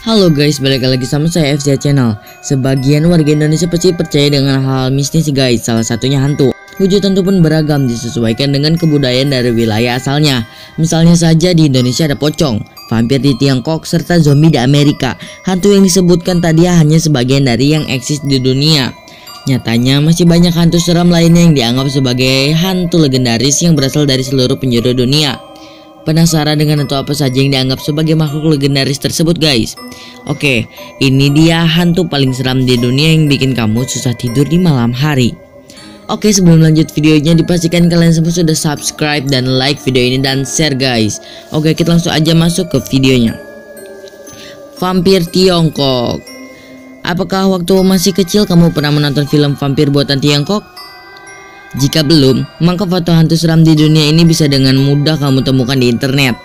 Halo guys, balik lagi sama saya FZ Channel. Sebagian warga Indonesia pasti percaya dengan hal mistis guys, salah satunya hantu. Wujud hantu pun beragam disesuaikan dengan kebudayaan dari wilayah asalnya. Misalnya saja di Indonesia ada pocong, vampir di Tiongkok, serta zombie di Amerika. Hantu yang disebutkan tadi hanya sebagian dari yang eksis di dunia. Nyatanya masih banyak hantu seram lainnya yang dianggap sebagai hantu legendaris yang berasal dari seluruh penjuru dunia. Penasaran dengan hantu apa saja yang dianggap sebagai makhluk legendaris tersebut guys? Oke, ini dia hantu paling seram di dunia yang bikin kamu susah tidur di malam hari. Oke, sebelum lanjut videonya dipastikan kalian semua sudah subscribe dan like video ini dan share guys. Oke, kita langsung aja masuk ke videonya. Vampir Tiongkok. Apakah waktu masih kecil kamu pernah menonton film vampir buatan Tiongkok? Jika belum, maka foto hantu seram di dunia ini bisa dengan mudah kamu temukan di internet.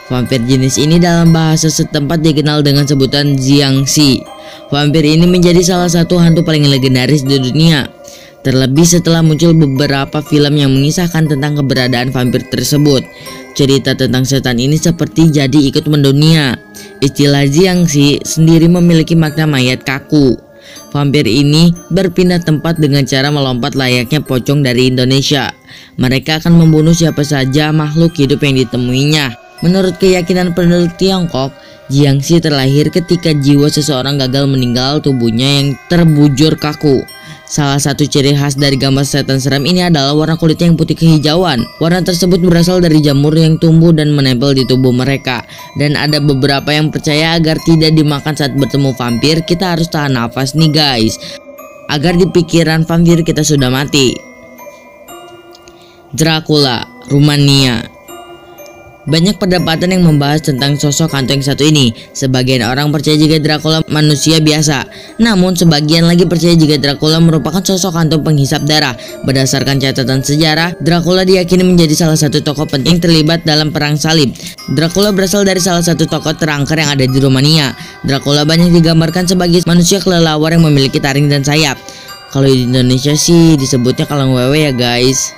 Vampir jenis ini dalam bahasa setempat dikenal dengan sebutan Jiangxi. Vampir ini menjadi salah satu hantu paling legendaris di dunia. Terlebih setelah muncul beberapa film yang mengisahkan tentang keberadaan vampir tersebut. Cerita tentang setan ini seperti jadi ikut mendunia. Istilah Jiangxi sendiri memiliki makna mayat kaku. Vampir ini berpindah tempat dengan cara melompat layaknya pocong dari Indonesia. Mereka akan membunuh siapa saja makhluk hidup yang ditemuinya. Menurut keyakinan penduduk Tiongkok, Jiangxi terlahir ketika jiwa seseorang gagal meninggal tubuhnya yang terbujur kaku. Salah satu ciri khas dari gambar setan seram ini adalah warna kulitnya yang putih kehijauan. Warna tersebut berasal dari jamur yang tumbuh dan menempel di tubuh mereka. Dan ada beberapa yang percaya agar tidak dimakan saat bertemu vampir, kita harus tahan nafas nih guys, agar di pikiran vampir kita sudah mati. Dracula, Rumania. Banyak perdebatan yang membahas tentang sosok hantu yang satu ini. Sebagian orang percaya jika Dracula manusia biasa, namun sebagian lagi percaya jika Dracula merupakan sosok hantu penghisap darah. Berdasarkan catatan sejarah, Dracula diyakini menjadi salah satu tokoh penting terlibat dalam perang salib. Dracula berasal dari salah satu tokoh terangker yang ada di Rumania. Dracula banyak digambarkan sebagai manusia kelelawar yang memiliki taring dan sayap. Kalau di Indonesia sih disebutnya kalang wewe ya guys.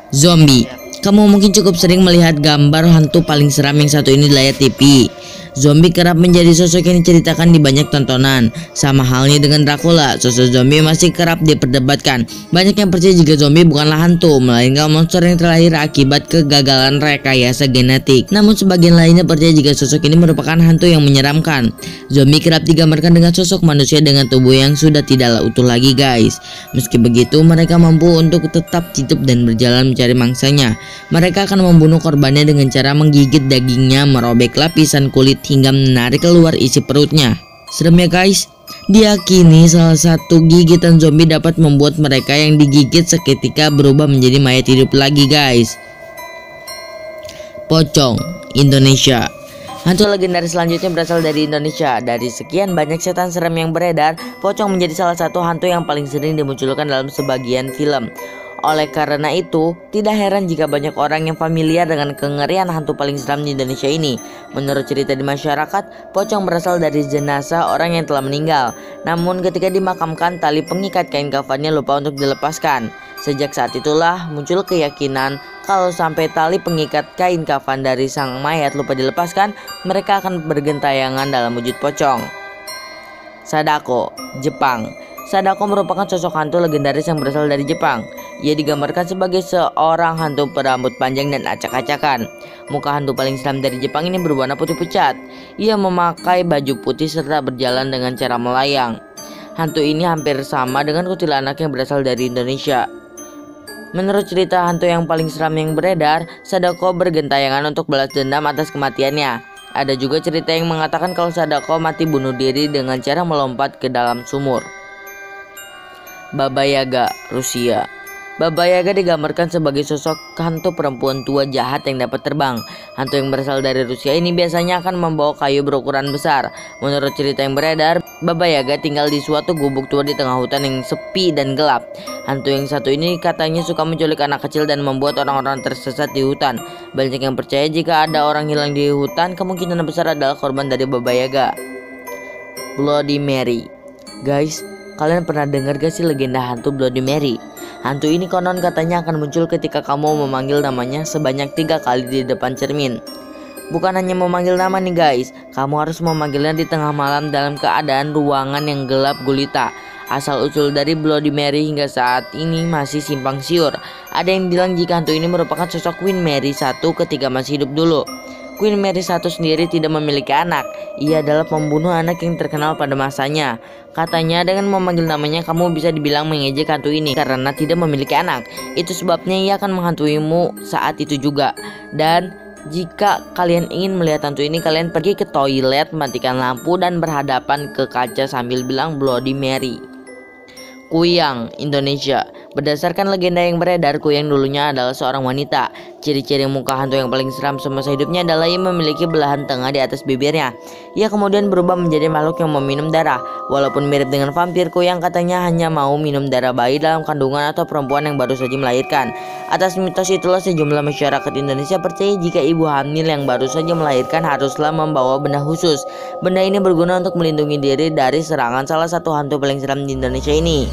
Zombie. Kamu mungkin cukup sering melihat gambar hantu paling seram yang satu ini di layar TV. Zombie kerap menjadi sosok yang diceritakan di banyak tontonan. Sama halnya dengan Dracula, sosok zombie masih kerap diperdebatkan. Banyak yang percaya jika zombie bukanlah hantu, melainkan monster yang terlahir akibat kegagalan rekayasa genetik. Namun sebagian lainnya percaya jika sosok ini merupakan hantu yang menyeramkan. Zombie kerap digambarkan dengan sosok manusia dengan tubuh yang sudah tidak utuh lagi guys. Meski begitu, mereka mampu untuk tetap hidup dan berjalan mencari mangsanya. Mereka akan membunuh korbannya dengan cara menggigit dagingnya, merobek lapisan kulit hingga menarik keluar isi perutnya. Serem ya guys. Diyakini salah satu gigitan zombie dapat membuat mereka yang digigit seketika berubah menjadi mayat hidup lagi guys. Pocong, Indonesia. Hantu legendaris selanjutnya berasal dari Indonesia. Dari sekian banyak setan seram yang beredar, pocong menjadi salah satu hantu yang paling sering dimunculkan dalam sebagian film. Oleh karena itu, tidak heran jika banyak orang yang familiar dengan kengerian hantu paling seram di Indonesia ini. Menurut cerita di masyarakat, pocong berasal dari jenazah orang yang telah meninggal. Namun ketika dimakamkan, tali pengikat kain kafannya lupa untuk dilepaskan. Sejak saat itulah muncul keyakinan kalau sampai tali pengikat kain kafan dari sang mayat lupa dilepaskan, mereka akan bergentayangan dalam wujud pocong. Sadako, Jepang. Sadako merupakan sosok hantu legendaris yang berasal dari Jepang. Ia digambarkan sebagai seorang hantu berambut panjang dan acak-acakan. Muka hantu paling seram dari Jepang ini berwarna putih pucat. Ia memakai baju putih serta berjalan dengan cara melayang. Hantu ini hampir sama dengan kuntilanak yang berasal dari Indonesia. Menurut cerita hantu yang paling seram yang beredar, Sadako bergentayangan untuk balas dendam atas kematiannya. Ada juga cerita yang mengatakan kalau Sadako mati bunuh diri dengan cara melompat ke dalam sumur. Baba Yaga, Rusia. Baba Yaga digambarkan sebagai sosok hantu perempuan tua jahat yang dapat terbang. Hantu yang berasal dari Rusia ini biasanya akan membawa kayu berukuran besar. Menurut cerita yang beredar, Baba Yaga tinggal di suatu gubuk tua di tengah hutan yang sepi dan gelap. Hantu yang satu ini katanya suka menculik anak kecil dan membuat orang-orang tersesat di hutan. Banyak yang percaya jika ada orang hilang di hutan, kemungkinan besar adalah korban dari Baba Yaga. Bloody Mary. Guys, kalian pernah dengar gak sih legenda hantu Bloody Mary? Hantu ini konon katanya akan muncul ketika kamu memanggil namanya sebanyak 3 kali di depan cermin. Bukan hanya memanggil nama nih guys, kamu harus memanggilnya di tengah malam dalam keadaan ruangan yang gelap gulita. Asal usul dari Bloody Mary hingga saat ini masih simpang siur. Ada yang bilang jika hantu ini merupakan sosok Queen Mary I ketika masih hidup dulu. Queen Mary I sendiri tidak memiliki anak. Ia adalah pembunuh anak yang terkenal pada masanya. Katanya dengan memanggil namanya kamu bisa dibilang mengejek hantu ini karena tidak memiliki anak. Itu sebabnya ia akan menghantuimu saat itu juga. Dan jika kalian ingin melihat hantu ini, kalian pergi ke toilet, matikan lampu dan berhadapan ke kaca sambil bilang Bloody Mary. Kuyang, Indonesia. Berdasarkan legenda yang beredar, Kuyang dulunya adalah seorang wanita. Ciri-ciri muka hantu yang paling seram semasa hidupnya adalah ia memiliki belahan tengah di atas bibirnya. Ia kemudian berubah menjadi makhluk yang meminum darah. Walaupun mirip dengan vampir, Kuyang katanya hanya mau minum darah bayi dalam kandungan atau perempuan yang baru saja melahirkan. Atas mitos itulah sejumlah masyarakat Indonesia percaya jika ibu hamil yang baru saja melahirkan haruslah membawa benda khusus. Benda ini berguna untuk melindungi diri dari serangan salah satu hantu paling seram di Indonesia ini,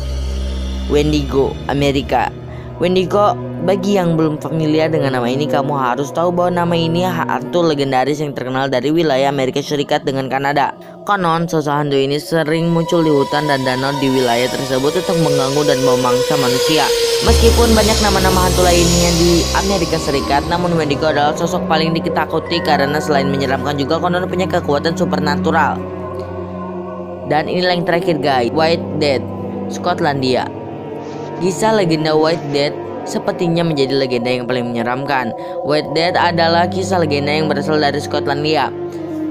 Wendigo, Amerika. Wendigo, bagi yang belum familiar dengan nama ini, kamu harus tahu bahwa nama ini hantu legendaris yang terkenal dari wilayah Amerika Serikat dengan Kanada. Konon, sosok hantu ini sering muncul di hutan dan danau di wilayah tersebut untuk mengganggu dan memangsa manusia. Meskipun banyak nama-nama hantu lainnya di Amerika Serikat, namun Wendigo adalah sosok paling ditakuti karena selain menyeramkan juga konon punya kekuatan supernatural. Dan inilah yang terakhir guys, White Death, Skotlandia. Kisah legenda White Death sepertinya menjadi legenda yang paling menyeramkan. White Death adalah kisah legenda yang berasal dari Skotlandia.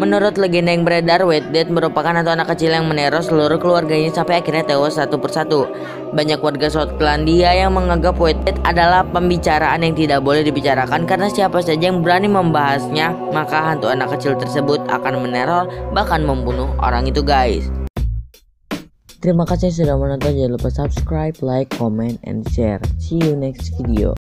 Menurut legenda yang beredar, White Death merupakan hantu anak kecil yang meneror seluruh keluarganya sampai akhirnya tewas satu persatu. Banyak warga Skotlandia yang menganggap White Death adalah pembicaraan yang tidak boleh dibicarakan karena siapa saja yang berani membahasnya, maka hantu anak kecil tersebut akan meneror bahkan membunuh orang itu guys. Terima kasih sudah menonton, jangan lupa subscribe, like, comment, and share. See you next video.